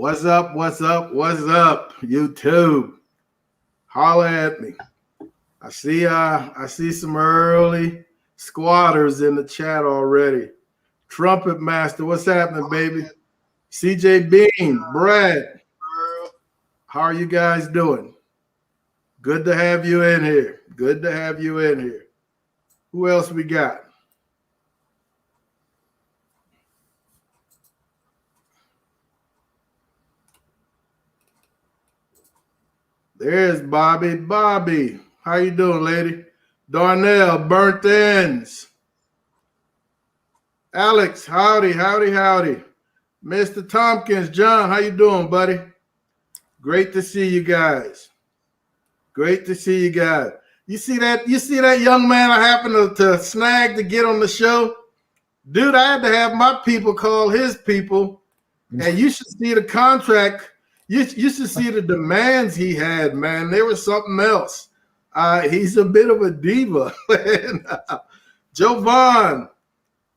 What's up? What's up? What's up? YouTube. Holla at me. I see some early squatters in the chat already. Trumpet Master, what's happening, baby? CJ Bean, Brad. How are you guys doing? Good to have you in here. Good to have you in here. Who else we got? There's Bobby. Bobby, how you doing, lady? Darnell, Burnt Ends. Alex, howdy, howdy, howdy. Mr. Tompkins, John, how you doing, buddy? Great to see you guys. Great to see you guys. You see that young man I happened to snag to get on the show? Dude, I had to have my people call his people, and you should see the contract. You should see the demands he had, man. They were something else. He's a bit of a diva. Joe Vaughn,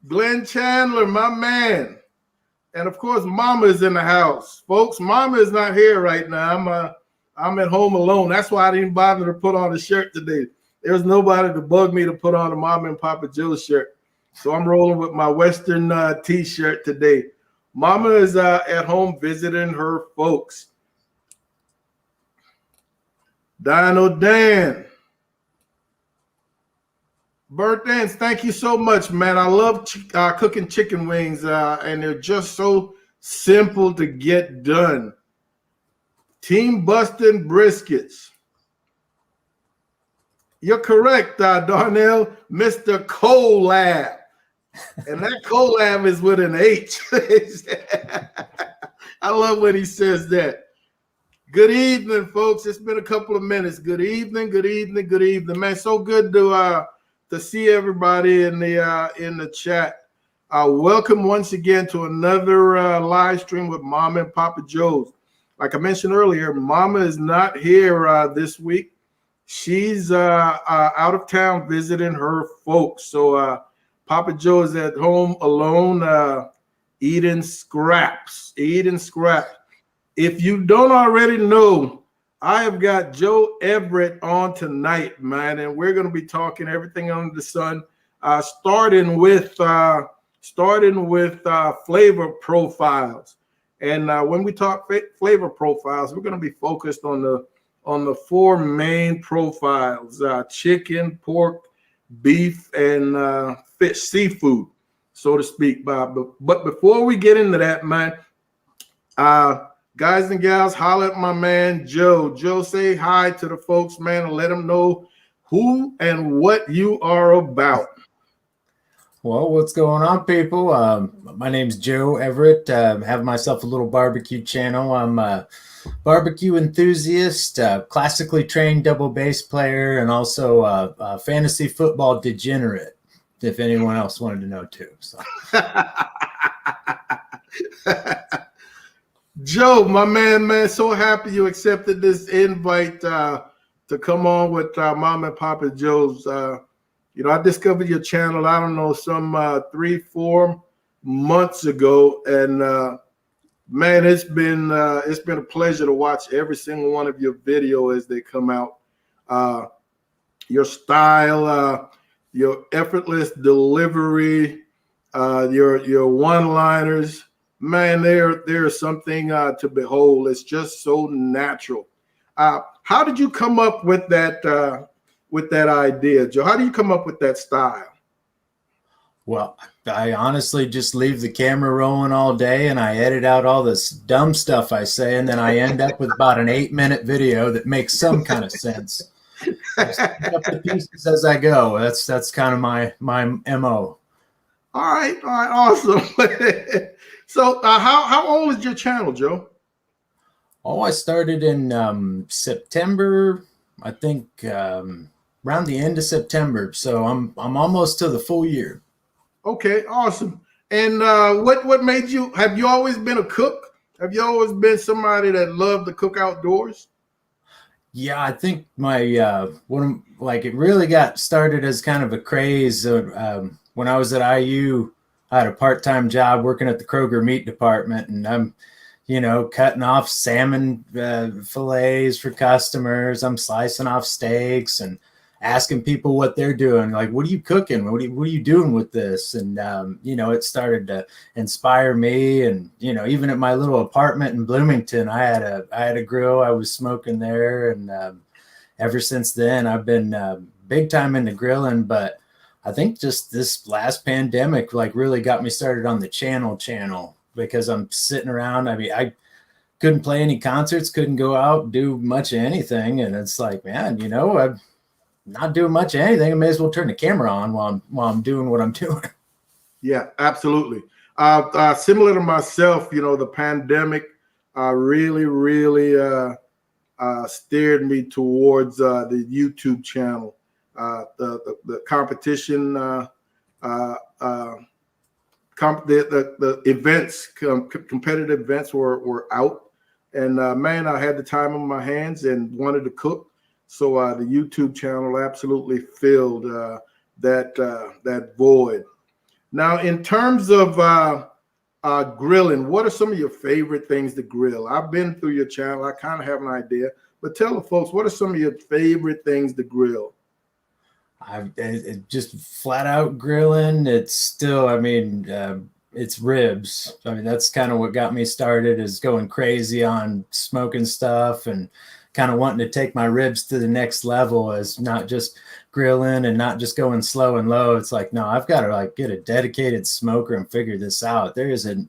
Glenn Chandler, my man. And, of course, Mama is in the house. Folks, Mama is not here right now. I'm at home alone. That's why I didn't bother to put on a shirt today. There was nobody to bug me to put on a Mama and Papa Joe's shirt. So I'm rolling with my Western T-shirt today. Mama is at home visiting her folks. Dino Dan. Burnt Ends, thank you so much, man. I love cooking chicken wings, and they're just so simple to get done. Team Bustin' Briskets. You're correct, Darnell, Mr. Collab. And that collab is with an H. I love when he says that. Good evening, folks. It's been a couple of minutes. Good evening, good evening, good evening. Man, so good to see everybody in the chat. Welcome once again to another live stream with Mama and Papa Joe's. Like I mentioned earlier, Mama is not here this week. She's out of town visiting her folks. So Papa Joe is at home alone, eating scraps. If you don't already know, I have got Joe Everett on tonight, man, and we're going to be talking everything under the sun, starting with flavor profiles. And when we talk flavor profiles, we're going to be focused on the four main profiles: chicken, pork, beef, and fish, seafood, so to speak. But before we get into that, man, guys and gals, holler at my man Joe. Joe, say hi to the folks, man, and let them know who and what you are about. Well, what's going on, people? My name's Joe Everett. Have myself a little barbecue channel. I'm a barbecue enthusiast, classically trained double bass player, and also a fantasy football degenerate, if anyone else wanted to know too. So. Joe, my man, so happy you accepted this invite to come on with Mom and Papa Joe's. I discovered your channel, I don't know, some 3-4 months ago, and man, it's been a pleasure to watch every single one of your videos as they come out. Your style, your effortless delivery, your one-liners, man, there's something to behold. It's just so natural. How did you come up with that idea, Joe? How do you come up with that style? Well, I honestly just leave the camera rolling all day and I edit out all this dumb stuff I say, and then I end up with about an 8-minute video that makes some kind of sense. I just pick up the pieces as I go. That's kind of my MO. All right, awesome. So how old is your channel, Joe? Oh, I started in September, I think, around the end of September. So I'm almost to the full year. Okay, awesome. And what made you? Have you always been a cook? Have you always been somebody that loved to cook outdoors? Yeah, I think my it really got started as kind of a craze. When I was at IU, I had a part-time job working at the Kroger meat department, and I'm cutting off salmon fillets for customers. I'm slicing off steaks and asking people what they're doing. Like, what are you cooking? What are you doing with this? And, it started to inspire me. And, even at my little apartment in Bloomington, I had a grill. I was smoking there. And ever since then, I've been big time into grilling. But I think just this last pandemic, like, really got me started on the channel because I'm sitting around. I mean, I couldn't play any concerts, couldn't go out, do much of anything. And it's like, man, I'm not doing much of anything. I may as well turn the camera on while I'm doing what I'm doing. Yeah, absolutely. Similar to myself, the pandemic really steered me towards the YouTube channel. The competition, the events, competitive events were out, and man, I had the time on my hands and wanted to cook. So the YouTube channel absolutely filled that void. Now, in terms of grilling, what are some of your favorite things to grill? I've been through your channel. I kind of have an idea, but tell the folks, what are some of your favorite things to grill? Just flat out grilling. It's still, it's ribs. I mean, that's kind of what got me started, is going crazy on smoking stuff and kind of wanting to take my ribs to the next level, as not just grilling and not just going slow and low. It's like, no, I've got to like get a dedicated smoker and figure this out. There's a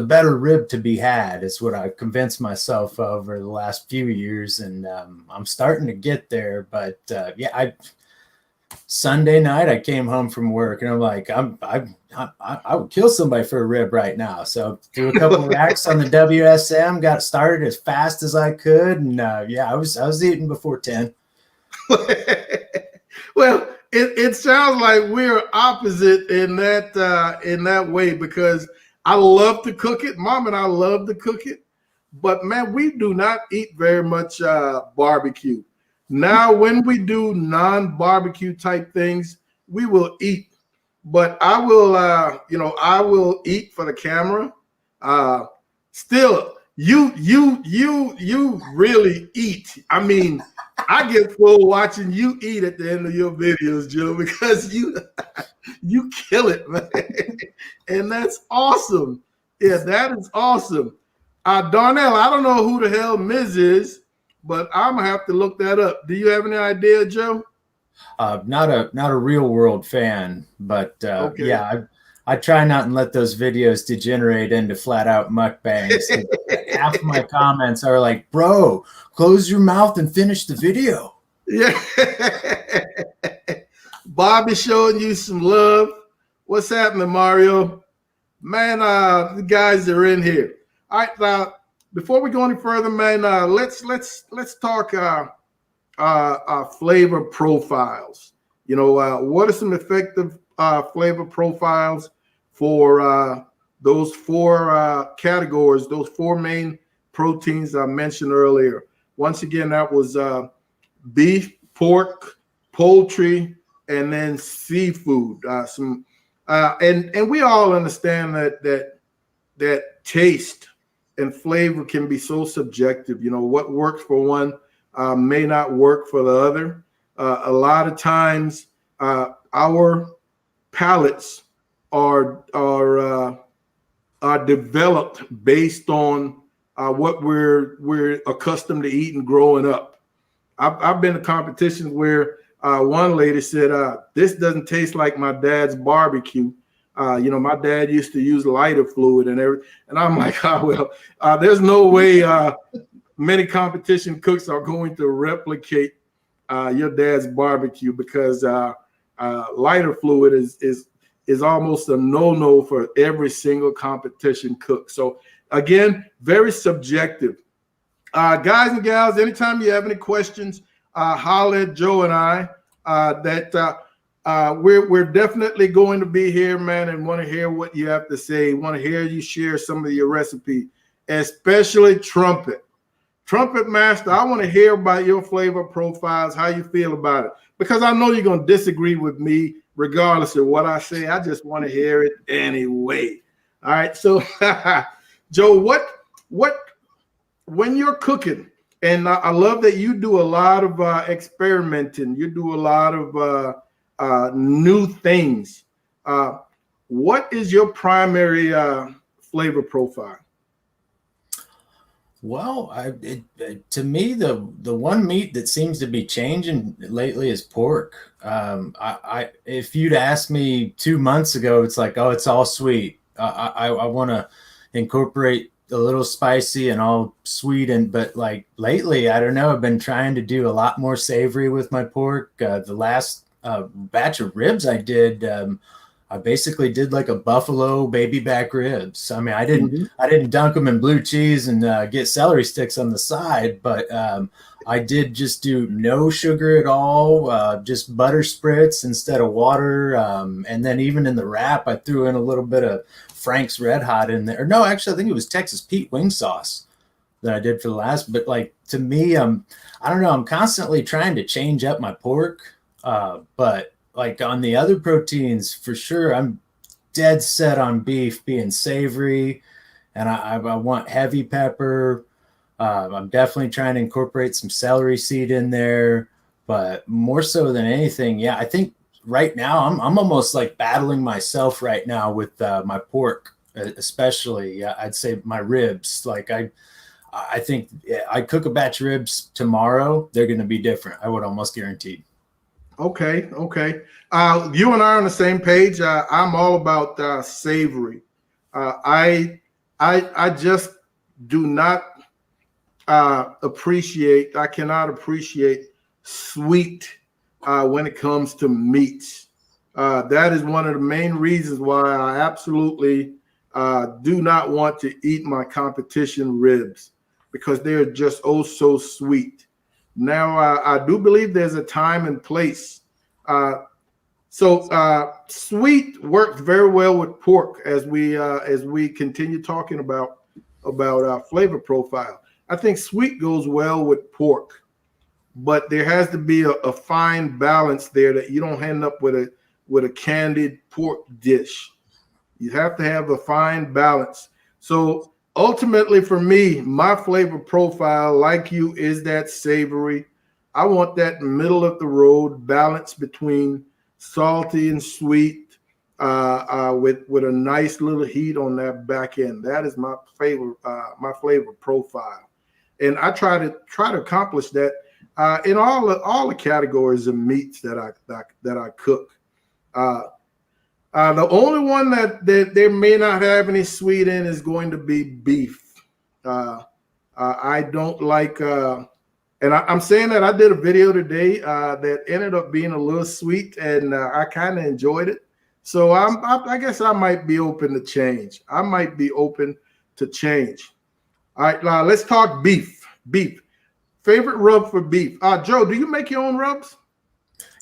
better rib to be had, is what I've convinced myself over the last few years. And I'm starting to get there. But Sunday night, I came home from work and I'm like, I would kill somebody for a rib right now. So threw a couple of racks on the WSM, got started as fast as I could. And I was eating before 10. Well, it sounds like we're opposite in that way, because I love to cook it. Mom and I love to cook it, but man, we do not eat very much barbecue. Now, when we do non-barbecue type things, we will eat, but I will eat for the camera. Still, you really eat. I mean, I get full watching you eat at the end of your videos, Joe, because you kill it, man. And that's awesome. Yeah, that is awesome. Darnell, I don't know who the hell Miz is, but I'm gonna have to look that up. Do you have any idea, Joe? Not a real world fan, but Okay. yeah, I try not and let those videos degenerate into flat out mukbangs. Half of my comments are like, bro, close your mouth and finish the video. Yeah. Bobby showing you some love. What's happening, Mario? Man, the guys are in here. All right, now, before we go any further, man, let's talk flavor profiles. What are some effective flavor profiles for those four categories, those four main proteins I mentioned earlier? Once again, that was beef, pork, poultry, and then seafood. And we all understand that taste and flavor can be so subjective. What works for one may not work for the other. A lot of times, our palates are developed based on what we're accustomed to eating growing up. I've been to competitions where one lady said, "This doesn't taste like my dad's barbecue." My dad used to use lighter fluid and everything. And I'm like, there's no way many competition cooks are going to replicate your dad's barbecue, because lighter fluid is almost a no-no for every single competition cook. So again, very subjective. Guys and gals, anytime you have any questions, holler at Joe and I. We're definitely going to be here, man, and want to hear what you have to say. Want to hear you share some of your recipe, especially trumpet master. I want to hear about your flavor profiles, how you feel about it, because I know you're going to disagree with me regardless of what I say. I just want to hear it anyway. All right, so Joe, what when you're cooking, and I love that you do a lot of experimenting. You do a lot of new things. What is your primary flavor profile? Well, to me, the one meat that seems to be changing lately is pork. If you'd asked me 2 months ago, it's like, oh, it's all sweet. I want to incorporate a little spicy and all sweet, but like lately, I don't know. I've been trying to do a lot more savory with my pork. The last batch of ribs I did. I basically did like a buffalo baby back ribs. I mean, I didn't dunk them in blue cheese and get celery sticks on the side, but I did just do no sugar at all, just butter spritz instead of water. And then even in the wrap, I threw in a little bit of Frank's Red Hot in there. No, actually, I think it was Texas Pete wing sauce that I did for the last. But like to me, I don't know. I'm constantly trying to change up my pork, but like on the other proteins, for sure, I'm dead set on beef being savory, and I want heavy pepper. I'm definitely trying to incorporate some celery seed in there, but more so than anything, yeah, I think right now I'm almost like battling myself right now with my pork, especially. I'd say my ribs. Like I think I cook a batch of ribs tomorrow, they're going to be different. I would almost guarantee. Okay. You and I are on the same page. I'm all about savory. I just do not appreciate. I cannot appreciate sweet when it comes to meats. That is one of the main reasons why I absolutely do not want to eat my competition ribs, because they're just oh so sweet. Now, I do believe there's a time and place. So sweet works very well with pork as we continue talking about flavor profile. I think sweet goes well with pork, but there has to be a fine balance there that you don't end up with a candied pork dish. You have to have a fine balance. So ultimately, for me, my flavor profile, like you, is that savory. I want that middle of the road balance between salty and sweet, with a nice little heat on that back end. That is my flavor profile, and I try to accomplish that in all the categories of meats that I cook. The only one that they may not have any sweet in is going to be beef. I don't like, and I'm saying that I did a video today that ended up being a little sweet, and I kind of enjoyed it. So I guess I might be open to change. All right, let's talk beef. Beef. Favorite rub for beef. Joe, do you make your own rubs?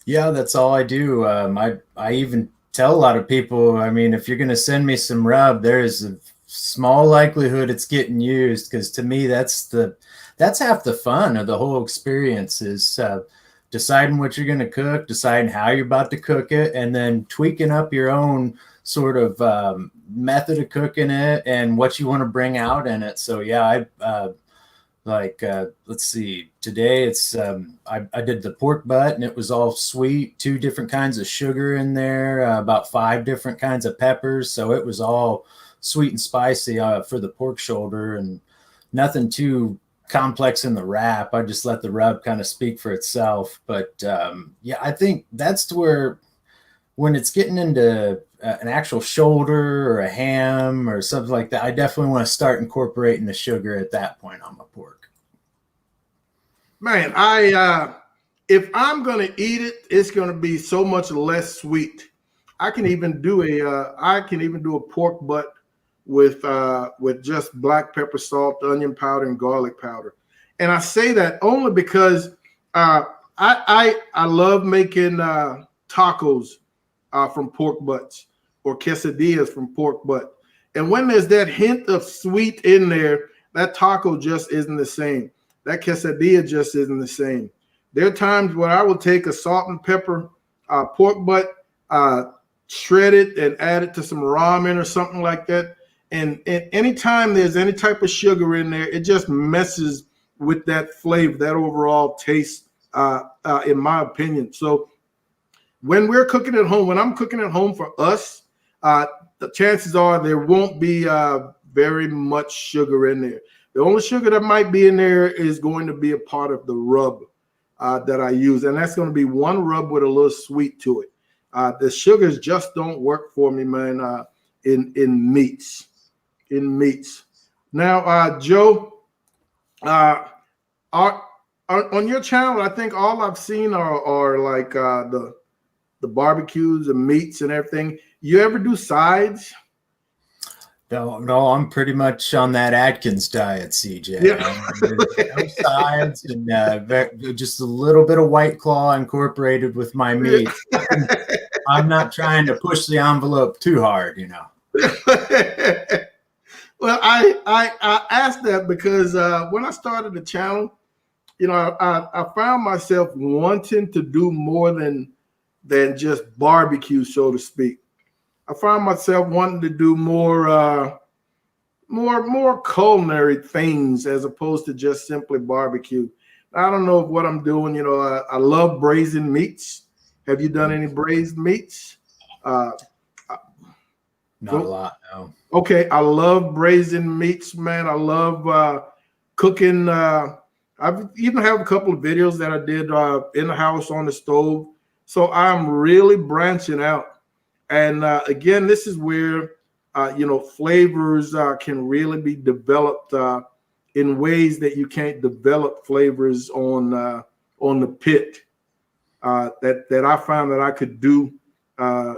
Yeah, that's all I do. I even tell a lot of people, I mean, if you're going to send me some rub, there is a small likelihood it's getting used, because to me, that's half the fun of the whole experience is deciding what you're going to cook, deciding how you're about to cook it, and then tweaking up your own sort of method of cooking it and what you want to bring out in it. So yeah, let's see, today it's I did the pork butt, and it was all sweet, 2 different kinds of sugar in there, about 5 different kinds of peppers, so it was all sweet and spicy for the pork shoulder, and nothing too complex in the wrap. I just let the rub kind of speak for itself. But yeah, I think that's to where when it's getting into an actual shoulder or a ham or something like that, I definitely want to start incorporating the sugar at that point on my pork. Man, if I'm gonna eat it, it's gonna be so much less sweet. I can even do a pork butt with just black pepper, salt, onion powder, and garlic powder. And I say that only because I love making tacos from pork butts, or quesadillas from pork butt. And when there's that hint of sweet in there, that taco just isn't the same. That quesadilla just isn't the same. There are times when I will take a salt and pepper pork butt, shred it, and add it to some ramen or something like that. and anytime there's any type of sugar in there, it just messes with that flavor, that overall taste, in my opinion. So when we're cooking at home, when I'm cooking at home for us, the chances are there won't be very much sugar in there. The only sugar that might be in there is going to be a part of the rub that I use, and that's going to be one rub with a little sweet to it. The sugars just don't work for me, man. In meats, Now, Joe, on your channel, I think all I've seen are like the barbecues and meats and everything. You ever do sides? No, I'm pretty much on that Atkins diet, CJ. Yeah. No sides and just a little bit of White Claw incorporated with my meat. I'm not trying to push the envelope too hard, you know. Well, I asked that because when I started the channel, you know, I found myself wanting to do more than just barbecue, so to speak. I found myself wanting to do more culinary things as opposed to just simply barbecue. I don't know what I'm doing. You know, I love braising meats. Have you done any braised meats? Not a lot, no. Okay, I love braising meats, man. I love cooking. I've even have a couple of videos that I did in the house on the stove. So I'm really branching out. And again, this is where you know, flavors can really be developed in ways that you can't develop flavors on the pit. That I found that I could do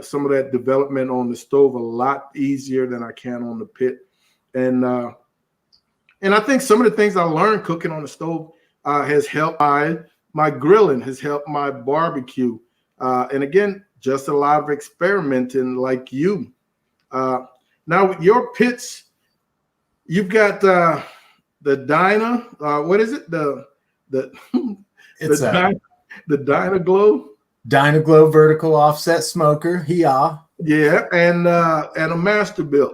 some of that development on the stove a lot easier than I can on the pit. And I think some of the things I learned cooking on the stove has helped my grilling, has helped my barbecue. And again, just a lot of experimenting like you. Now with your pits, you've got the Dyna. What is it? It's the Dynaglow. Dynaglow vertical offset smoker. Yeah, and a Masterbuilt.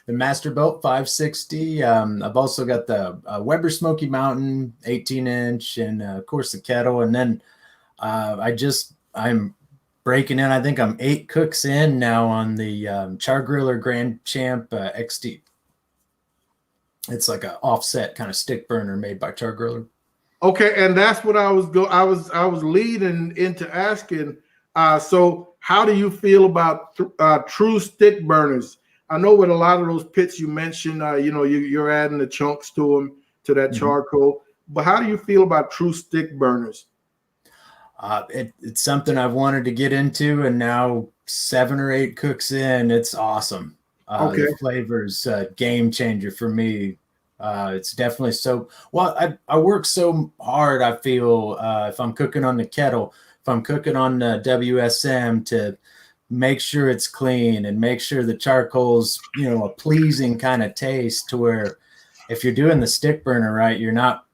The Masterbuilt 560. I've also got the Weber Smoky Mountain 18-inch, and of course the kettle. And then I'm breaking in. I think I'm 8 cooks in now on the Char Griller Grand Champ XT. It's like an offset kind of stick burner made by Char Griller. Okay, and that's what I was leading into asking. So how do you feel about true stick burners? I know with a lot of those pits you mentioned, you know, you're adding the chunks to them, to that charcoal. But how do you feel about true stick burners? It's something I've wanted to get into, and now 7 or 8 cooks in, it's awesome. Okay. The flavors, game changer for me. It's definitely so. Well, I work so hard. I feel if I'm cooking on the kettle, if I'm cooking on WSM, to make sure it's clean and make sure the charcoal's, you know, a pleasing kind of taste, to where if you're doing the stick burner right, you're not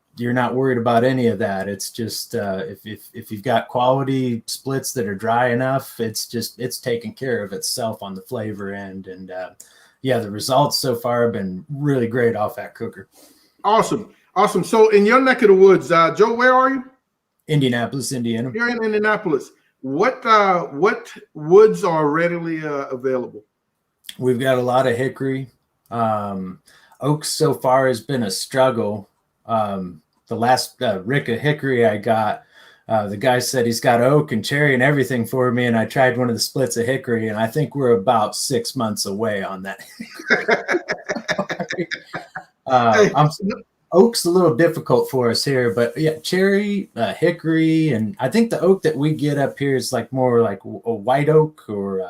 worried about any of that. It's just if you've got quality splits that are dry enough, it's taking care of itself on the flavor end. And yeah, the results so far have been really great off that cooker. Awesome. So in your neck of the woods, Joe, where are you? Indianapolis, Indiana. You're in Indianapolis. What woods are readily available? We've got a lot of hickory. Oak so far has been a struggle. The last rick of hickory I got, the guy said he's got oak and cherry and everything for me, and I tried one of the splits of hickory, and I think we're about 6 months away on that. Oak's a little difficult for us here, but yeah, cherry, hickory, and I think the oak that we get up here is like more like a white oak or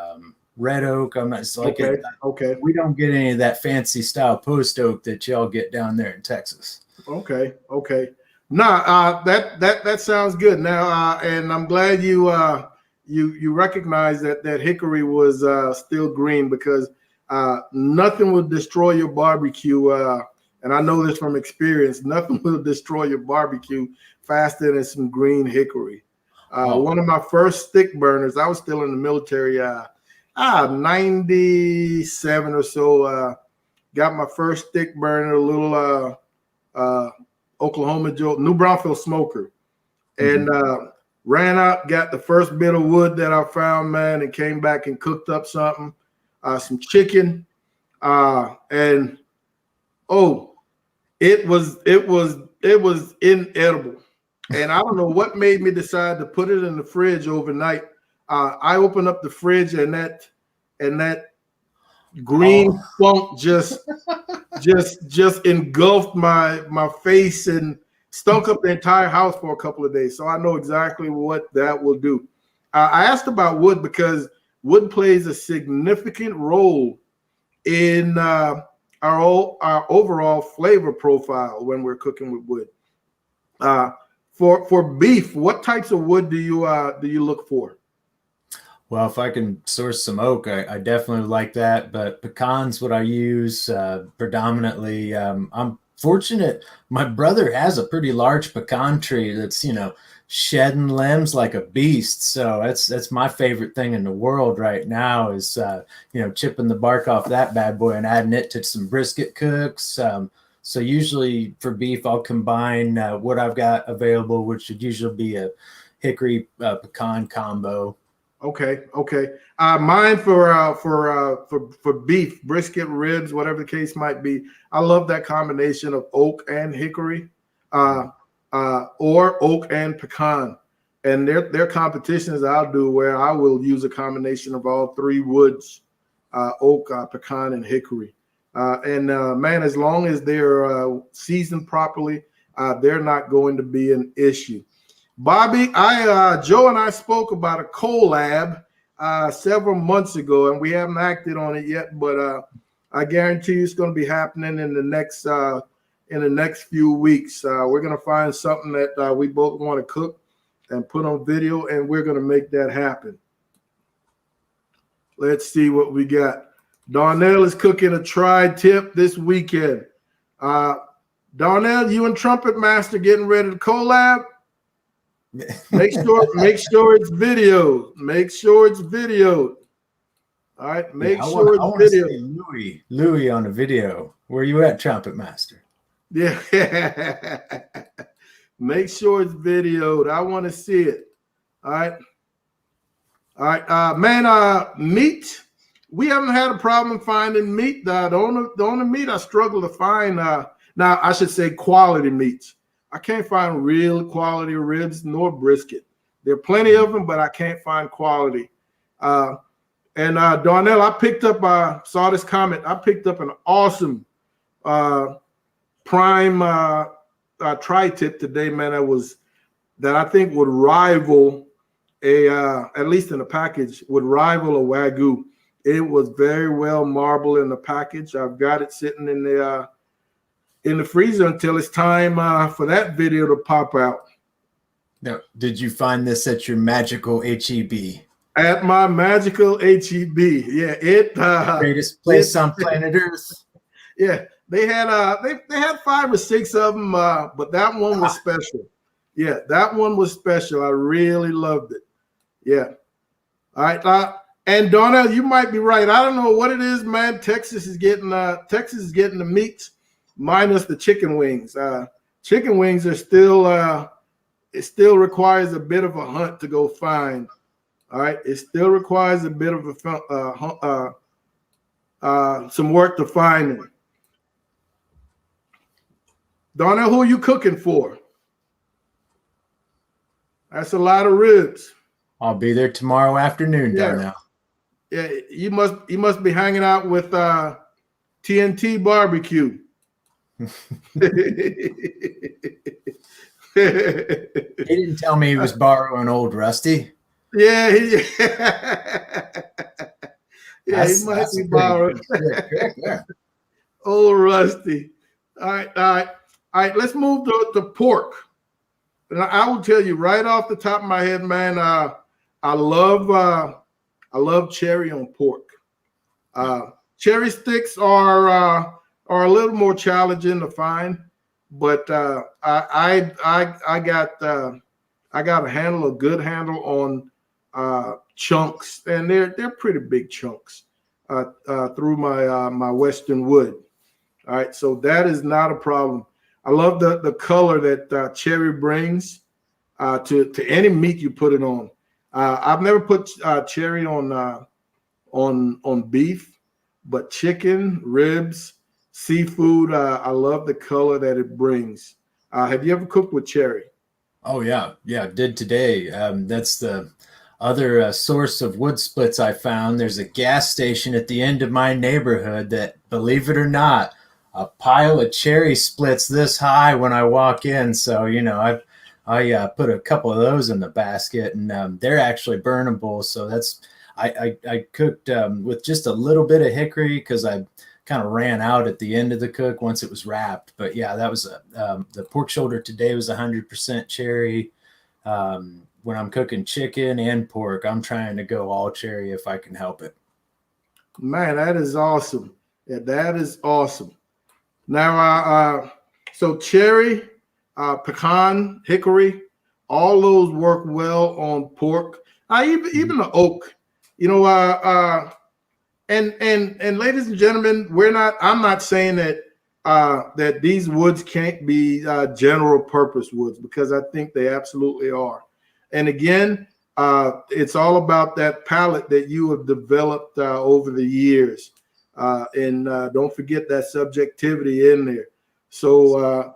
red oak. I'm not like okay. We don't get any of that fancy style post oak that y'all get down there in Texas. Okay. Nah, that sounds good. Now, and I'm glad you recognize that hickory was still green, because nothing will destroy your barbecue. And I know this from experience. Nothing will destroy your barbecue faster than some green hickory. One of my first stick burners, I was still in the military, 97 or so. got my first stick burner, a little Oklahoma Joe, New Braunfels smoker, and ran out, got the first bit of wood that I found, man, and came back and cooked up something, some chicken, and it was inedible. And I don't know what made me decide to put it in the fridge overnight. I opened up the fridge and that green funk just engulfed my face and stunk up the entire house for a couple of days. So I know exactly what that will do. I asked about wood because wood plays a significant role in our overall flavor profile when we're cooking with wood. For beef, what types of wood do you look for? Well, if I can source some oak, I definitely like that. But pecan's what I use predominantly. I'm fortunate. My brother has a pretty large pecan tree that's, shedding limbs like a beast. So that's my favorite thing in the world right now is, chipping the bark off that bad boy and adding it to some brisket cooks. So usually for beef, I'll combine what I've got available, which would usually be a hickory pecan combo. Okay. Mine for beef, brisket, ribs, whatever the case might be. I love that combination of oak and hickory, or oak and pecan. And their competitions I'll do where I will use a combination of all three woods, oak, pecan, and hickory. Man, as long as they're seasoned properly, they're not going to be an issue. Bobby, Joe and I spoke about a collab several months ago, and we haven't acted on it yet. But I guarantee you, it's going to be happening in the next few weeks. We're going to find something that we both want to cook and put on video, and we're going to make that happen. Let's see what we got. Darnell is cooking a tri-tip this weekend. Darnell, you and Trumpet Master getting ready to collab? Make sure it's video. Make sure it's video. All right, make sure it's video. Louis on the video. Where you at, Trumpet Master? Yeah. Make sure it's videoed. I want to see it. All right. Man, meat. We haven't had a problem finding meat. The only meat I struggle to find. Now I should say quality meats. I can't find real quality ribs nor brisket. There are plenty of them, but I can't find quality. And Darnell, I picked up, saw this comment. I picked up an awesome prime tri-tip today, man. That I think would rival at least in the package, would rival a Wagyu. It was very well marbled in the package. I've got it sitting in the freezer until it's time for that video to pop out. Now, did you find this at your magical HEB? At my magical HEB, yeah. Greatest place on planet Earth. Yeah, they had 5 or 6 of them, but that one was special. Yeah, that one was special. I really loved it. Yeah. All right. And Donna, you might be right. I don't know what it is, man. Texas is getting the meats minus the chicken wings. Chicken wings are still it still requires a bit of a hunt to go find. All right, it still requires a bit of some work to find them. Donna, who are you cooking for? That's a lot of ribs. I'll be there tomorrow afternoon, Darnell. Yeah, you must be hanging out with TNT Barbecue. He didn't tell me he was borrowing old Rusty. Yeah, he might be borrowing old Rusty. All right. Let's move to pork. And I will tell you right off the top of my head, man. I love cherry on pork. Cherry sticks are a little more challenging to find, but I got a good handle on chunks, and they're pretty big chunks through my Western wood. All right, so that is not a problem. I love the color that cherry brings to any meat you put it on. I've never put cherry on beef, but chicken, ribs, seafood. I love the color that it brings. Have you ever cooked with cherry? Oh yeah, did today. That's the other source of wood splits I found. There's a gas station at the end of my neighborhood that, believe it or not, a pile of cherry splits this high when I walk in. So I put a couple of those in the basket, and they're actually burnable. So I cooked with just a little bit of hickory because I kind of ran out at the end of the cook once it was wrapped. But yeah, that was the pork shoulder today was 100% cherry. When I'm cooking chicken and pork, I'm trying to go all cherry if I can help it. Man, that is awesome. Yeah, that is awesome. Now, so cherry, pecan, hickory, all those work well on pork. Even the oak, you know. And ladies and gentlemen, I'm not saying that these woods can't be general purpose woods, because I think they absolutely are. And again, it's all about that palate that you have developed over the years. And don't forget that subjectivity in there. So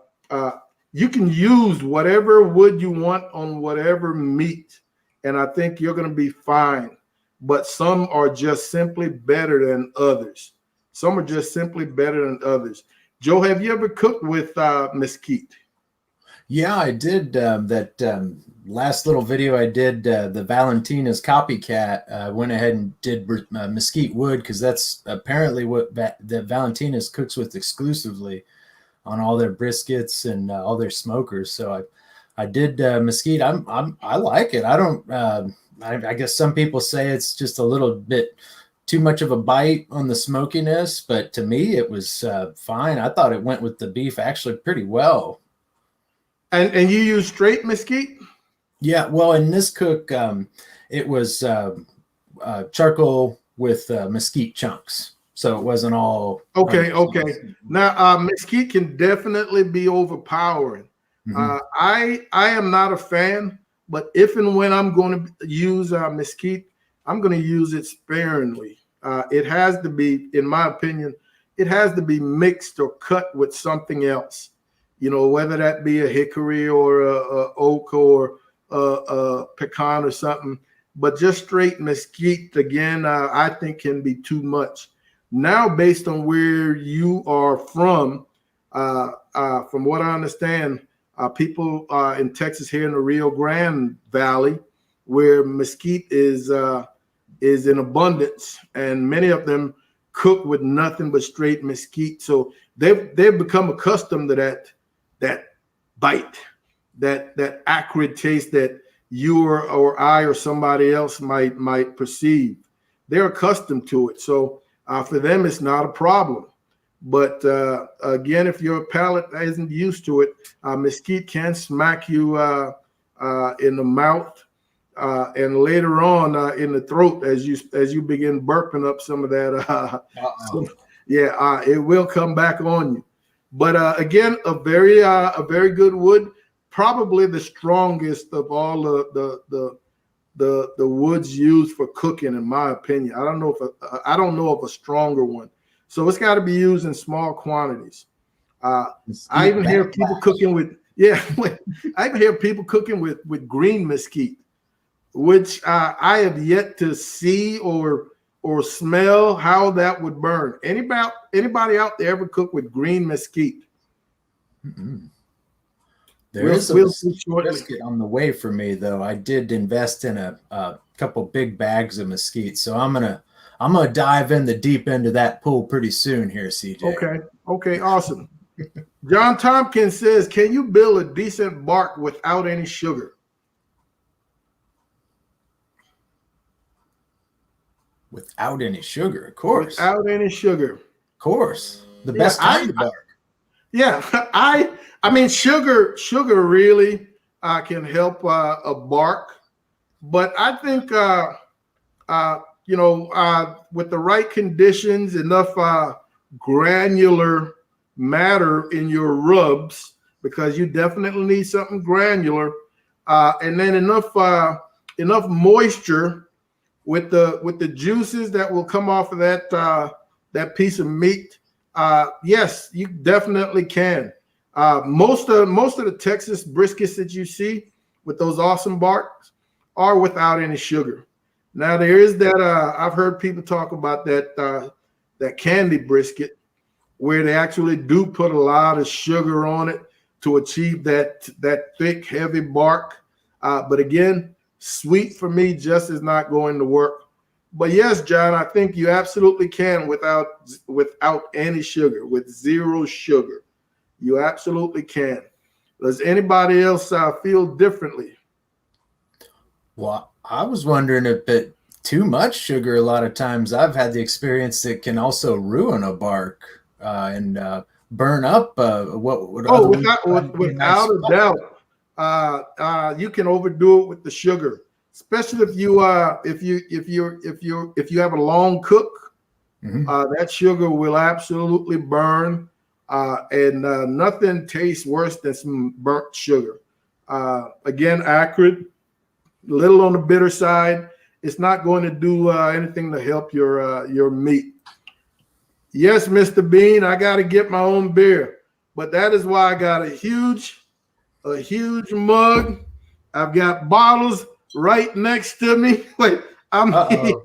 you can use whatever wood you want on whatever meat, and I think you're going to be fine. But some are just simply better than others. Some are just simply better than others. Joe, have you ever cooked with mesquite? Yeah, I did that last little video I did, the Valentina's copycat. Went ahead and did mesquite wood because that's apparently what the Valentina's cooks with exclusively on all their briskets and all their smokers. So I did mesquite. I like it. I don't. I guess some people say it's just a little bit too much of a bite on the smokiness, but to me it was fine. I thought it went with the beef actually pretty well. And you use straight mesquite? Yeah, well, in this cook, it was charcoal with mesquite chunks, so it wasn't all. Okay. Now, mesquite can definitely be overpowering. Mm-hmm. I am not a fan, but if and when I'm going to use mesquite, I'm going to use it sparingly. It has to be, in my opinion, it has to be mixed or cut with something else. You know, whether that be a hickory or a oak or a pecan or something, but just straight mesquite again, I think can be too much. Now, based on where you are from what I understand, people in Texas here in the Rio Grande Valley, where mesquite is in abundance, and many of them cook with nothing but straight mesquite. So they've become accustomed to that bite, that acrid taste that you or I or somebody else might perceive. They're accustomed to it, so for them it's not a problem. But again, if your palate isn't used to it, mesquite can smack you in the mouth and later on in the throat as you begin burping up some of that. It will come back on you. But again, a very good wood, probably the strongest of all the woods used for cooking, in my opinion. I don't know of a stronger one. So it's got to be used in small quantities. I even hear people cooking with I even hear people cooking with green mesquite, which I have yet to see or smell how that would burn. Anybody out there ever cook with green mesquite? Mm-mm. There is a brisket on the way for me, though. I did invest in a couple big bags of mesquite, so I'm gonna dive in the deep end of that pool pretty soon here, CJ. Okay, awesome. John Tompkins says, "Can you build a decent bark without any sugar?" Without any sugar, of course. Without any sugar, of course. The best kind of bark. I mean, sugar really can help a bark, but I think with the right conditions, enough granular matter in your rubs because you definitely need something granular, and then enough moisture with the juices that will come off of that piece of meat. Yes, you definitely can. Most of the Texas briskets that you see with those awesome barks are without any sugar. Now there is that I've heard people talk about that candy brisket where they actually do put a lot of sugar on it to achieve that thick, heavy bark. But again, sweet for me just is not going to work. But yes, John, I think you absolutely can without any sugar, with zero sugar. You absolutely can. Does anybody else feel differently? Well, I was wondering if it too much sugar. A lot of times, I've had the experience that can also ruin a bark and burn up what would Oh, otherwise be a nice without a doubt, you can overdo it with the sugar, especially if you have a long cook. Mhm. That sugar will absolutely burn, and nothing tastes worse than some burnt sugar. Again, acrid, little on the bitter side. It's not going to do anything to help your meat. Yes, Mr. Bean, I got to get my own beer, but that is why I got a huge mug. I've got bottles right next to me. Wait, Uh-oh.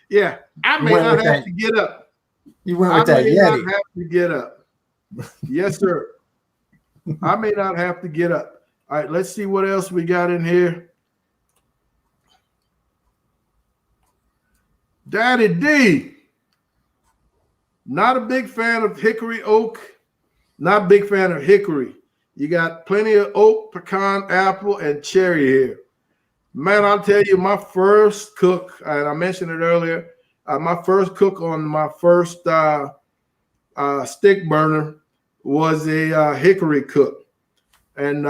yeah, I You may went not with have that. to get up. You went I with that may not Yeti. have to get up. Yes, sir. I may not have to get up. All right, let's see what else we got in here. Daddy D. Not a big fan of hickory oak. Not a big fan of hickory. You got plenty of oak, pecan, apple, and cherry here. Man, I'll tell you, my first cook, and I mentioned it earlier, my first cook on my first stick burner was a hickory cook. And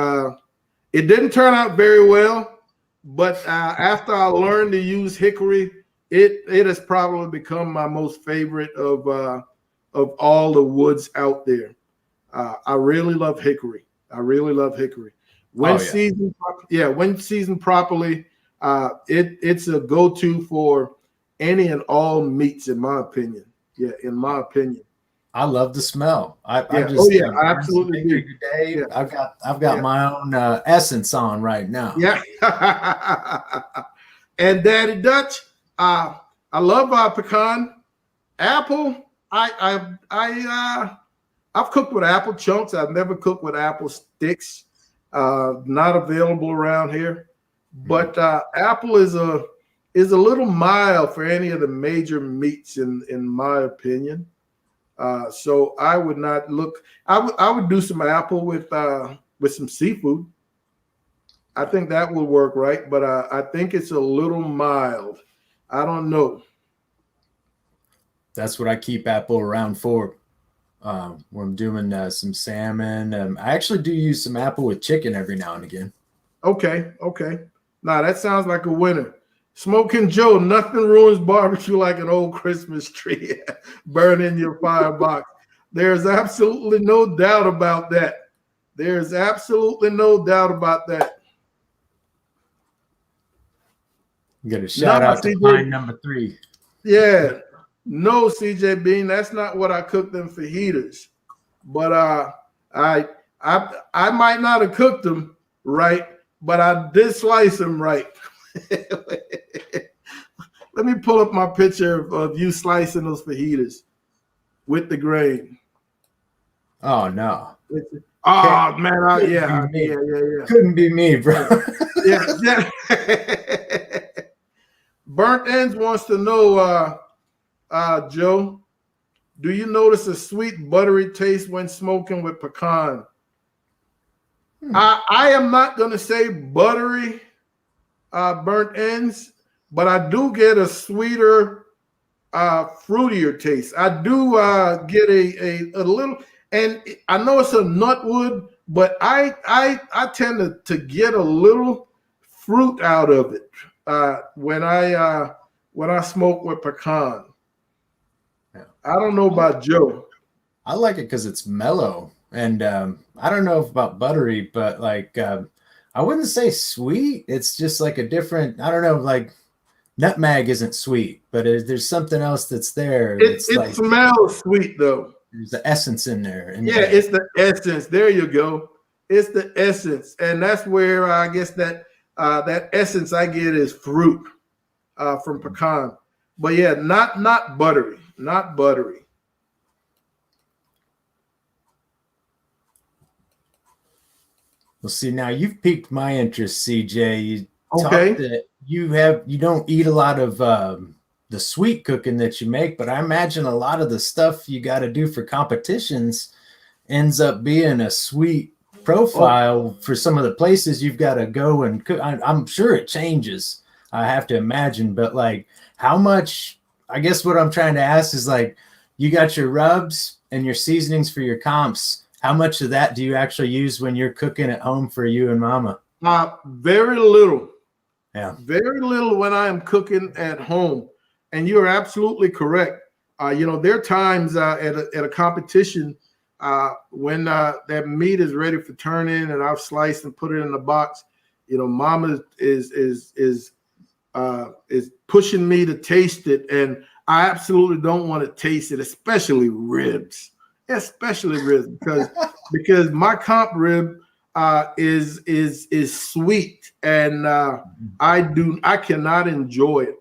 it didn't turn out very well, but after I learned to use hickory, it has probably become my most favorite of all the woods out there. I really love hickory. I really love hickory. When Oh yeah. seasoned properly, it's a go-to for any and all meats, in my opinion. Yeah, in my opinion. I love the smell. I Yeah. just Oh yeah, burn I some absolutely do. hickory today. Yeah. I've got Yeah. my own essence on right now. Yeah. And Daddy Dutch, I love pecan. Apple, I've cooked with apple chunks. I've never cooked with apple sticks. Not available around here. But apple is a little mild for any of the major meats in my opinion. So I would not look. I would do some apple with some seafood. I think that will work, right? But I think it's a little mild. I don't know. That's what I keep apple around for. When I'm doing some salmon. I actually do use some apple with chicken every now and again. Okay. Now that sounds like a winner. Smoking Joe, nothing ruins barbecue like an old Christmas tree burning your firebox. There's absolutely no doubt about that. There's absolutely no doubt about that. Get a shout out to Pine number 3. Yeah, no, CJ Bean, that's not what I cooked them fajitas. But I might not have cooked them right, but I did slice them right. Let me pull up my picture of you slicing those fajitas with the grain. Oh no! Oh man, Yeah. yeah. Couldn't be me, bro. Yeah. Burnt Ends wants to know, Joe, do you notice a sweet, buttery taste when smoking with pecan? I am not going to say buttery burnt ends, but I do get a sweeter, fruitier taste. I do get a little, and I know it's a nut wood, but I tend to get a little fruit out of it when I smoke with pecan. I don't know about Joe. I like it because it's mellow, and I don't know about buttery, but like I wouldn't say sweet. It's just like a different. I don't know, like nutmeg isn't sweet, but there's something else that's there. That's It like smells sweet though. there's the essence in there. And Yeah, it's the essence. There you go. It's the essence, and that's where I guess that essence I get is fruit from pecan. But yeah, not buttery, not buttery. well, see, now you've piqued my interest, CJ. You talked Okay. that you don't eat a lot of the sweet cooking that you make, but I imagine a lot of the stuff you got to do for competitions ends up being a sweet Oh, profile for some of the places you've got to go and cook. I'm sure it changes. I have to imagine, but like how much, I guess what I'm trying to ask is like, you got your rubs and your seasonings for your comps. How much of that do you actually use when you're cooking at home for you and mama? very little. Yeah. Very little when I am cooking at home. And you're absolutely correct. There are times at a competition when that meat is ready for turn-in and I've sliced and put it in the box. Mama is pushing me to taste it, and I absolutely don't want to taste it, especially ribs, because my comp rib is sweet, and I cannot enjoy it.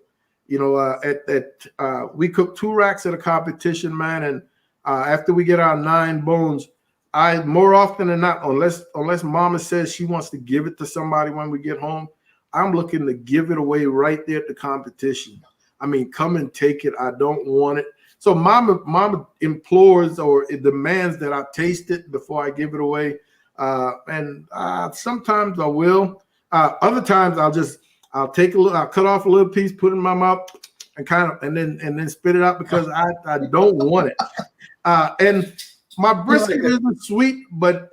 We cook 2 racks at a competition, man, and after we get our 9 bones, I more often than not, unless Mama says she wants to give it to somebody when we get home, I'm looking to give it away there at the competition. I mean, come and take it. I don't want it. So Mama implores or demands that I taste it before I give it away. And sometimes I will. Other times I'll take I'll cut off a little piece, put it in my mouth, and then spit it out because I don't want it. And my brisket isn't sweet, but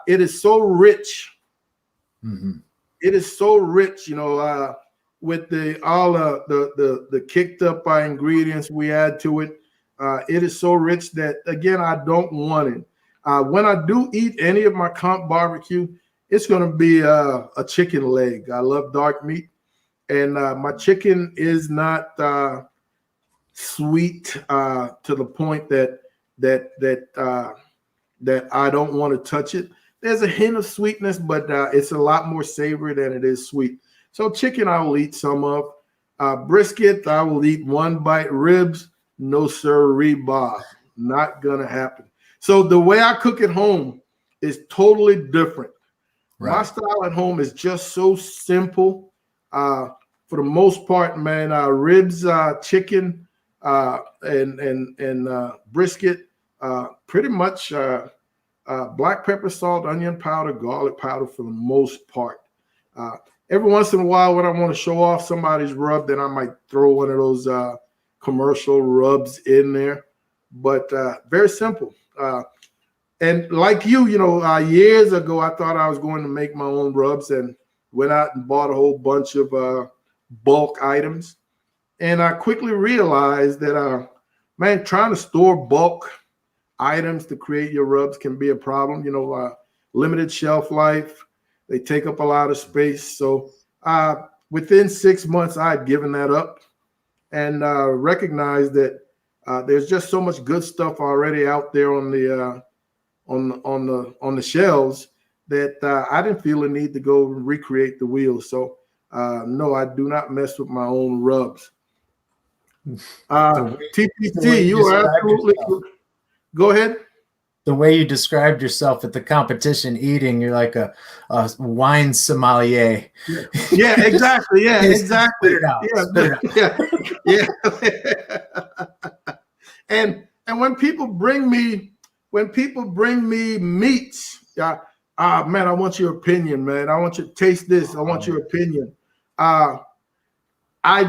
it is so rich. Mm-hmm. It is so rich, with all the kicked up ingredients we add to it. It is so rich that, again, I don't want it. When I do eat any of my comp barbecue, it's going to be a chicken leg. I love dark meat, and my chicken is not sweet to the point that I don't want to touch it. There's a hint of sweetness, but it's a lot more savory than it is sweet. So chicken, I will eat some of. Brisket, I will eat 1 bite. Ribs, no sirree, Bob. Not gonna happen. So the way I cook at home is totally different. Right. My style at home is just so simple. For the most part, man, ribs, chicken, and brisket, pretty much black pepper, salt, onion powder, garlic powder for the most part. Every once in a while, when I want to show off somebody's rub, then I might throw one of those commercial rubs in there. But very simple. And like years ago, I thought I was going to make my own rubs and went out and bought a whole bunch of bulk items. And I quickly realized that, man, trying to store bulk items to create your rubs can be a problem. Limited shelf life. They take up a lot of space. So within 6 months, I had given that up and recognized that there's just so much good stuff already out there on the shelves that I didn't feel a need to go recreate the wheel. So no, I do not mess with my own rubs. TPC, you are absolutely. Go ahead. The way you described yourself at the competition eating, you're like a wine sommelier. Yeah, exactly. Yeah, exactly. Spit it out. Yeah. And when people bring me meats, man, I want your opinion, man. I want you to taste this. I want your opinion. I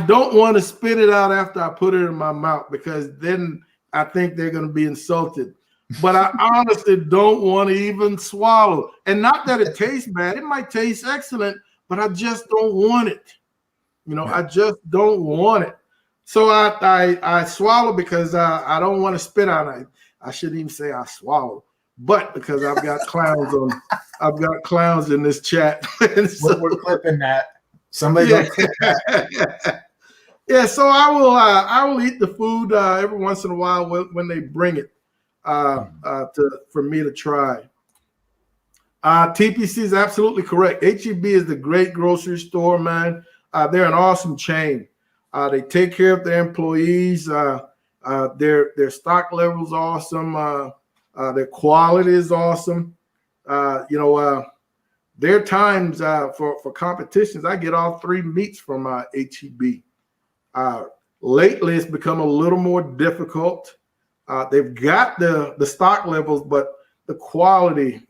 don't want to spit it out after I put it in my mouth because then I think they're going to be insulted. But I honestly don't want to even swallow. And not that it tastes bad. It might taste excellent, but I just don't want it. I just don't want it. So I swallow because I don't want to spit out. I shouldn't even say I swallow, but because I've got clowns in this chat. So, We're clipping that. Somebody go clip that. Yeah, so I will eat the food every once in a while when they bring it for me to try. TPC is absolutely correct. HEB is the great grocery store, man. They're an awesome chain. They take care of their employees. Their stock level is awesome. Their quality is awesome. There are times for competitions, I get all 3 meats from HEB. Lately, it's become a little more difficult. They've got the stock levels, but the quality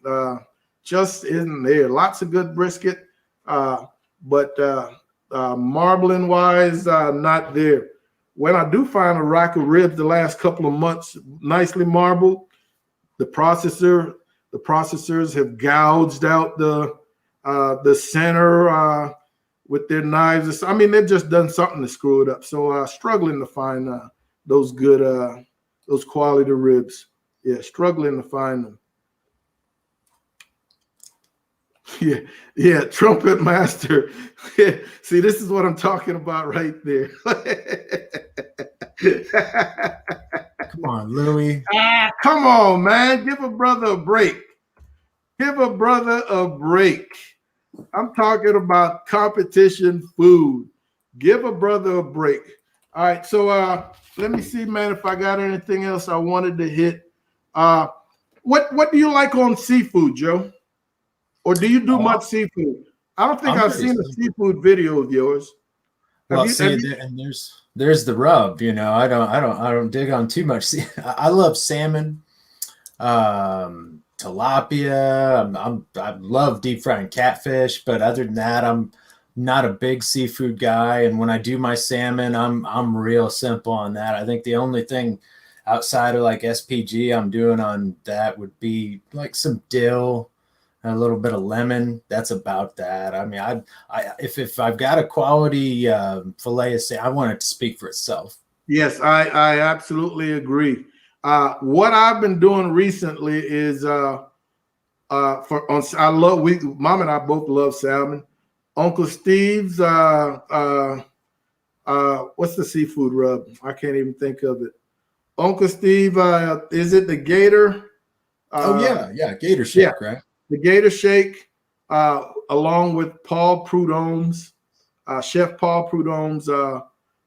just isn't there. Lots of good brisket, but marbling wise, not there. When I do find a rack of ribs the last couple of months, nicely marbled, the processors have gouged out the center with their knives. I mean, they've just done something to screw it up. So struggling to find those good, those quality ribs. Yeah, struggling to find them. Yeah, trumpet master. Yeah, see, this is what I'm talking about right there. Come on, Louie. Come on, man. Give a brother a break. Give a brother a break. I'm talking about competition food. Give a brother a break. All right, so let me see, man, if I got anything else I wanted to hit. What do you like on seafood, Joe? Or do you do much seafood? I don't think I've seen a seafood video of yours. Well, and there's the rub. I don't dig on too much. See, I love salmon, tilapia. I love deep frying catfish, but other than that, I'm not a big seafood guy. And when I do my salmon, I'm real simple on that. I think the only thing outside of like SPG I'm doing on that would be like some dill, a little bit of lemon. That's about that. I mean, if I've got a quality fillet of salmon, I want it to speak for itself. Yes, I absolutely agree. What I've been doing recently is Mom and I both love salmon. Uncle Steve's what's the seafood rub? I can't even think of it. Uncle Steve, is it the Gator? Gator Shake, right? The Gator Shake, along with Paul Prudhomme's, Chef Paul Prudhomme's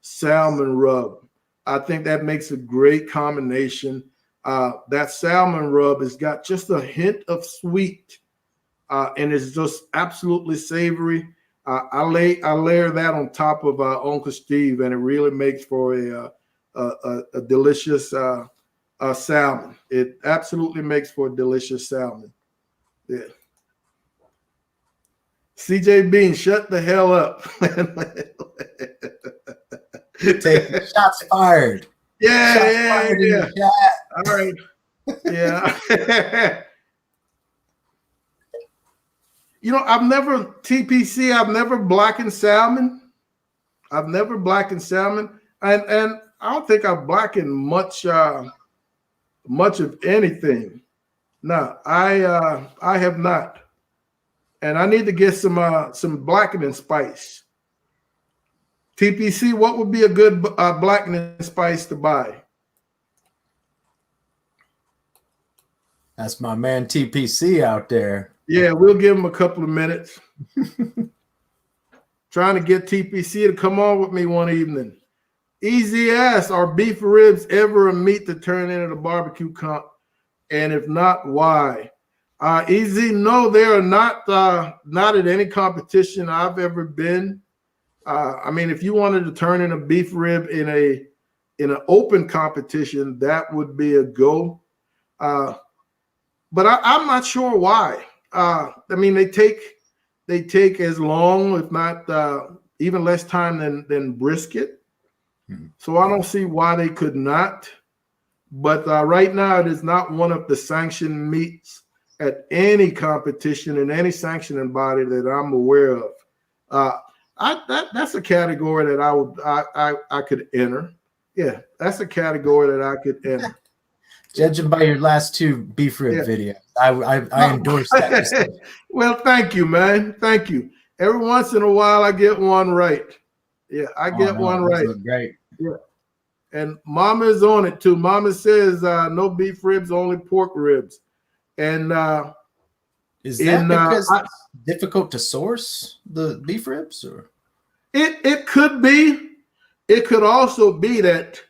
salmon rub. I think that makes a great combination. That salmon rub has got just a hint of sweet, and it's just absolutely savory. I layer that on top of Uncle Steve, and it really makes for a delicious salmon. It absolutely makes for a delicious salmon. Yeah. CJ Bean, shut the hell up. Take shots fired. Yeah. All right. Yeah. I've never blackened salmon. And I don't think I've blackened much of anything. No, I have not. And I need to get some blackening spice. TPC, what would be a good blackening spice to buy? That's my man TPC out there. Yeah, we'll give him a couple of minutes. Trying to get TPC to come on with me one evening. Easy ass, are beef ribs ever a meat to turn into the barbecue comp? And if not, why? Easy, no, they are not at any competition I've ever been. I mean, if you wanted to turn in a beef rib in an open competition, that would be a go. But I'm not sure why. I mean, they take as long, if not even less time than brisket. Mm-hmm. So I don't see why they could not. But right now, it is not one of the sanctioned meats at any competition in any sanctioning body that I'm aware of. That's a category that I could enter. Yeah, that's a category that I could enter. Judging by your last two beef rib videos, I endorse that decision. Well, thank you, man. Thank you. Every once in a while, I get one right. Yeah, I get one right. Look great. Yeah. And Mama is on it too. Mama says no beef ribs, only pork ribs. And is that because it's difficult to source the beef ribs, or it could be. It could also be that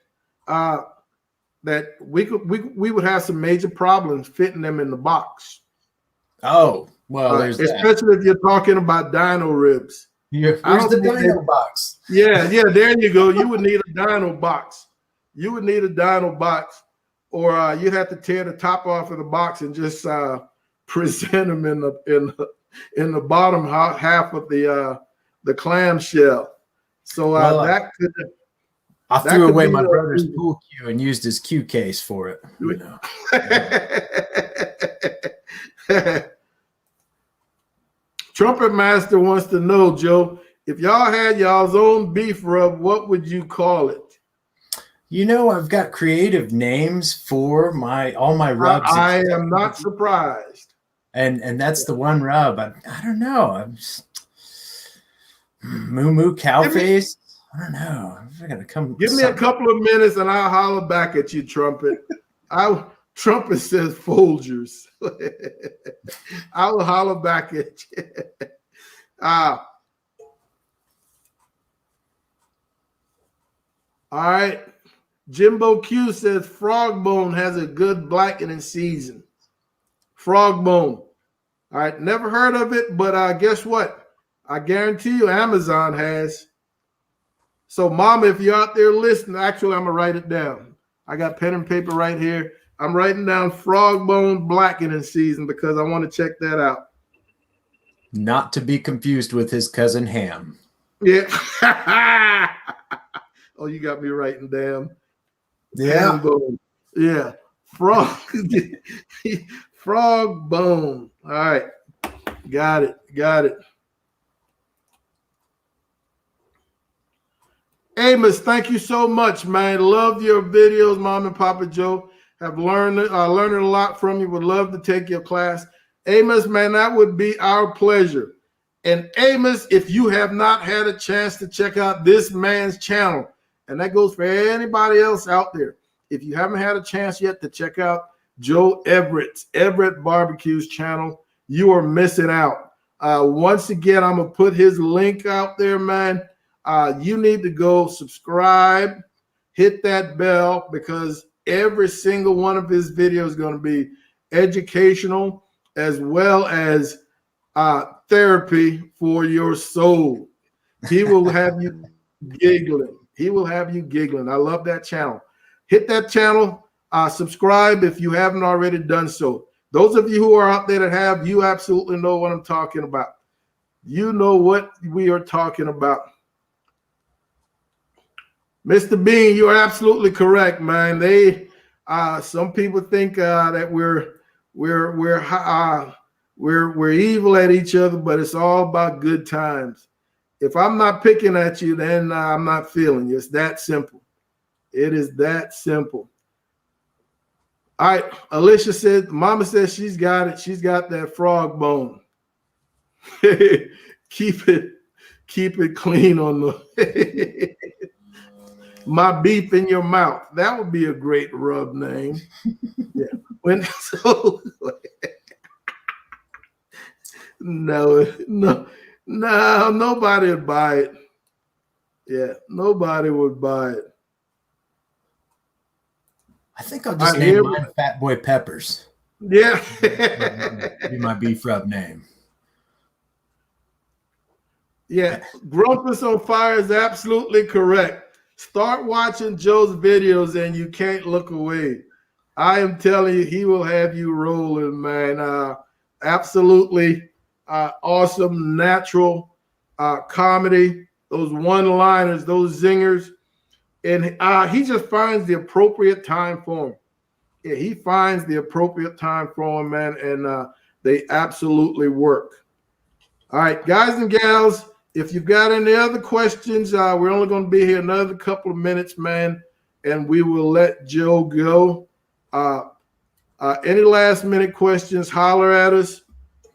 that we would have some major problems fitting them in the box. Oh, well, there's especially if you're talking about dino ribs. Where's the dino box? Yeah, there you go. You would need a dino box. You would need a dino box, or you'd have to tear the top off of the box and just present them in the bottom half of the clamshell. So that could. I threw away my brother's pool cue and used his cue case for it. You know. Trumpet Master wants to know, Joe, if y'all had y'all's own beef rub, what would you call it? You know, I've got creative names for all my rubs. I am not surprised. And that's the one rub. I don't know. I'm just, Moo Moo Cow Face. I don't know. I gotta come. Give me a couple of minutes and I'll holler back at you, Trumpet. Trumpet says Folgers. I will holler back at you. All right. Jimbo Q says frog bone has a good blackening season. Frog bone. All right. Never heard of it, but guess what? I guarantee you Amazon has. So, Mama, if you're out there listening, actually, I'm going to write it down. I got pen and paper right here. I'm writing down frog bone blackening season because I want to check that out. Not to be confused with his cousin Ham. Yeah. Oh, you got me writing down. Yeah. Ham bone. Yeah. Frog bone. All right. Got it. Amos, thank you so much, man. Love your videos, Mom and Papa Joe. Have learned a lot from you. Would love to take your class. Amos, man, that would be our pleasure. And Amos, if you have not had a chance to check out this man's channel, and that goes for anybody else out there, if you haven't had a chance yet to check out Joe Everett's Everett BBQ's channel, you are missing out. Once again, I'm going to put his link out there, man. You need to go subscribe, hit that bell, because every single one of his videos is going to be educational as well as therapy for your soul. He will have you giggling. I love that channel. Hit that channel, subscribe if you haven't already done so. Those of you who are out there that have, you absolutely know what I'm talking about. You know what we are talking about. Mr. Bean, you are absolutely correct, man. Some people think that we're evil at each other, but it's all about good times. If I'm not picking at you, then I'm not feeling you. It's that simple. It is that simple. All right, Alicia said, Mama says she's got it. She's got that frog bone. Keep it clean on the. My beef in your mouth. That would be a great rub name. Yeah. No, nobody would buy it. Yeah, nobody would buy it. I think I'll just name mine Fat Boy Peppers. Yeah. Be my beef rub name. Yeah, Grumpus on Fire is absolutely correct. Start watching Joe's videos and you can't look away. I am telling you, he will have you rolling, man. Absolutely awesome, natural comedy. Those one-liners, those zingers. And he just finds the appropriate time for him. Yeah, he finds the appropriate time for him, man, and they absolutely work. All right, guys and gals, if you've got any other questions, we're only going to be here another couple of minutes, man, and we will let Joe go. Any last minute questions, holler at us.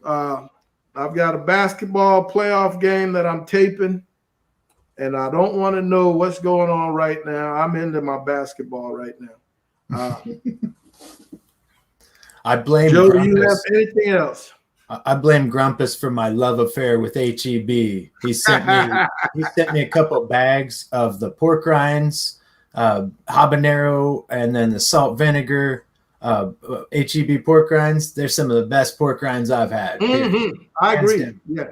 I've got a basketball playoff game that I'm taping, and I don't want to know what's going on right now. I'm into my basketball right now. I blame Joe, Grumpus. do you have anything else? I blame Grumpus for my love affair with HEB. He sent me a couple bags of the pork rinds, habanero, and then the salt vinegar HEB pork rinds. They're some of the best pork rinds I've had. Mm-hmm. I agree. Yeah,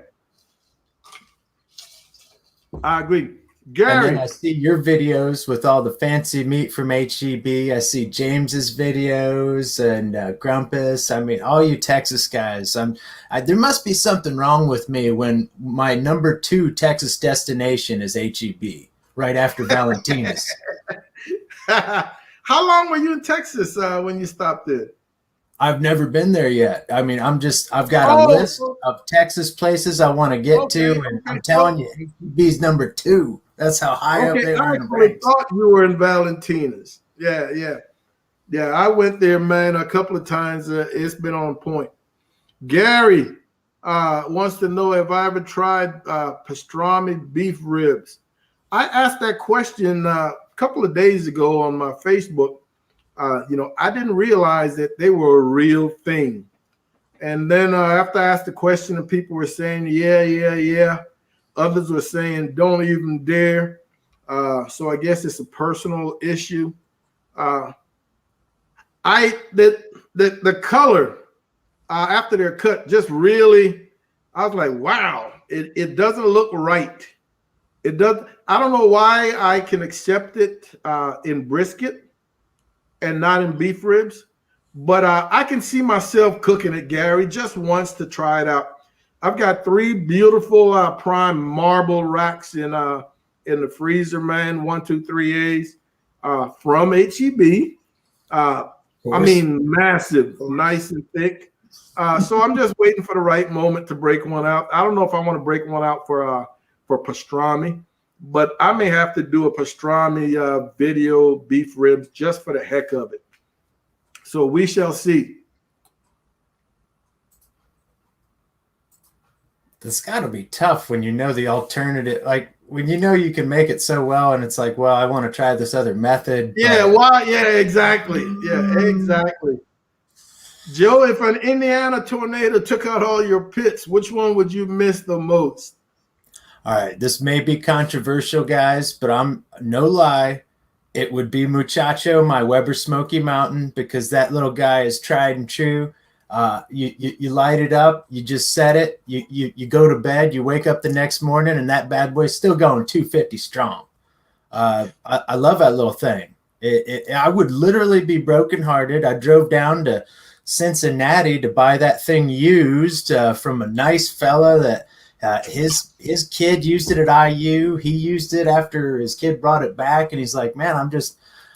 I agree. Gary, and then I see your videos with all the fancy meat from HEB. I see James's videos and Grumpus. I mean, all you Texas guys. There must be something wrong with me when my number 2 Texas destination is HEB right after Valentina's. How long were you in Texas when you stopped there? I've never been there yet. I mean, I've got a list of Texas places I want to get to, and I'm telling you, HEB's number 2. That's how high up they are in the ranks. I thought you were in Valentina's. Yeah. I went there, man, a couple of times. It's been on point. Gary wants to know if I ever tried pastrami beef ribs. I asked that question a couple of days ago on my Facebook. I didn't realize that they were a real thing. And then after I asked the question, and people were saying, yeah. Others were saying, don't even dare. So I guess it's a personal issue. The color after they're cut just really, I was like, wow, it doesn't look right. It does. I don't know why I can accept it in brisket and not in beef ribs, but I can see myself cooking it, Gary, just once to try it out. I've got 3 beautiful prime marble racks in the freezer, man. 1, 2, 3 A's from HEB. I mean, massive, nice and thick. So I'm just waiting for the right moment to break one out. I don't know if I want to break one out for pastrami, but I may have to do a pastrami video beef ribs just for the heck of it. So we shall see. That's got to be tough when you know the alternative, like when you know you can make it so well, and it's like, well, I want to try this other method. Yeah, why? Yeah, exactly. Yeah, exactly. Joe, if an Indiana tornado took out all your pits, which one would you miss the most? All right, this may be controversial, guys, but I'm no lie. It would be Muchacho, my Weber Smoky Mountain, because that little guy is tried and true. You light it up, you just set it, you go to bed, you wake up the next morning, and that bad boy's still going 250 strong. I love that little thing. I would literally be brokenhearted. I drove down to Cincinnati to buy that thing used from a nice fella that his kid used it at IU. He used it after his kid brought it back, and he's like, man,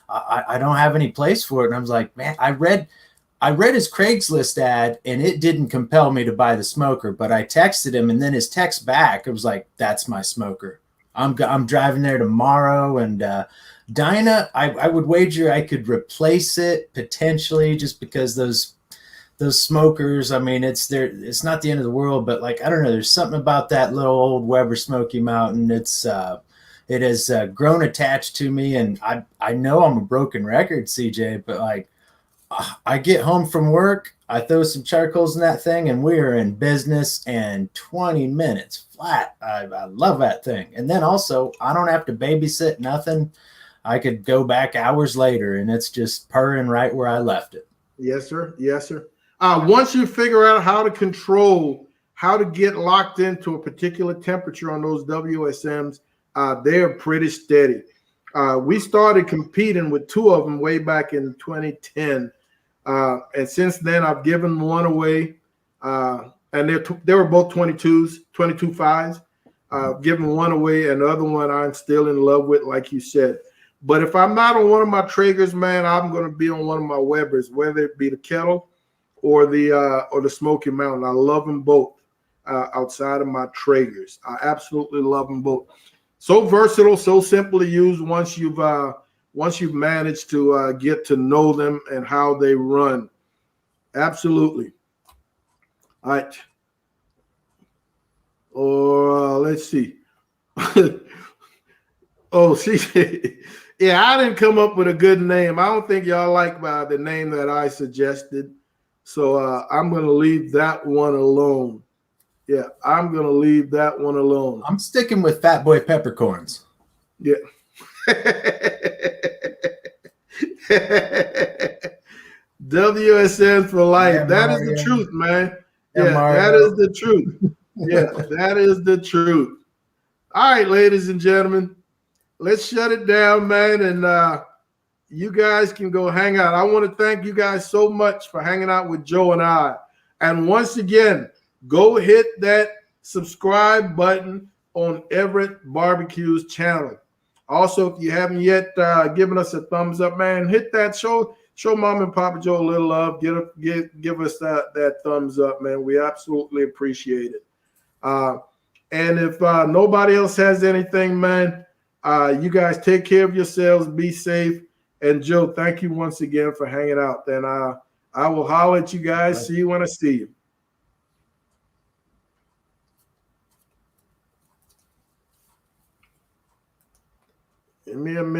I don't have any place for it. And I was like, man, I read his Craigslist ad, and it didn't compel me to buy the smoker, but I texted him, and then his text back, it was like, that's my smoker. I'm driving there tomorrow. And Dinah, I would wager I could replace it potentially, just because those smokers, I mean, it's not the end of the world, but like, I don't know, there's something about that little old Weber Smoky Mountain. It has grown attached to me, and I know I'm a broken record, CJ, but like, I get home from work, I throw some charcoals in that thing, and we are in business in 20 minutes flat. I love that thing. And then also, I don't have to babysit nothing. I could go back hours later, and it's just purring right where I left it. Yes, sir. Yes, sir. Once you figure out how to get locked into a particular temperature on those WSMs, they're pretty steady. We started competing with 2 of them way back in 2010. And since then, I've given one away. And they were both 22s, 22.5s. Given one away, and the other one I'm still in love with, like you said. But if I'm not on one of my Traegers, man, I'm going to be on one of my Webers, whether it be the Kettle or the Smoky Mountain. I love them both outside of my Traegers. I absolutely love them both. So versatile, so simple to use once you've once you've managed to get to know them and how they run. Absolutely. All right. Or let's see. Oh, see, yeah, I didn't come up with a good name. I don't think y'all like the name that I suggested. So I'm going to leave that one alone. Yeah, I'm going to leave that one alone. I'm sticking with Fat Boy Peppercorns. Yeah. WSN for life. Yeah, that is Mario. the truth, man. Yeah, Yeah, Mario. that is the truth. Yeah, that is the truth. All right, ladies and gentlemen, let's shut it down, man. And you guys can go hang out. I want to thank you guys so much for hanging out with Joe and I. And once again, go hit that subscribe button on Everett BBQ's channel. Also, if you haven't yet given us a thumbs up, man, hit that. Show Mom and Papa Joe a little love. Give us that thumbs up, man. We absolutely appreciate it. And if nobody else has anything, man, you guys take care of yourselves. Be safe. And Joe, thank you once again for hanging out. Then I will holler at you guys. See you when I see you. Give me a minute.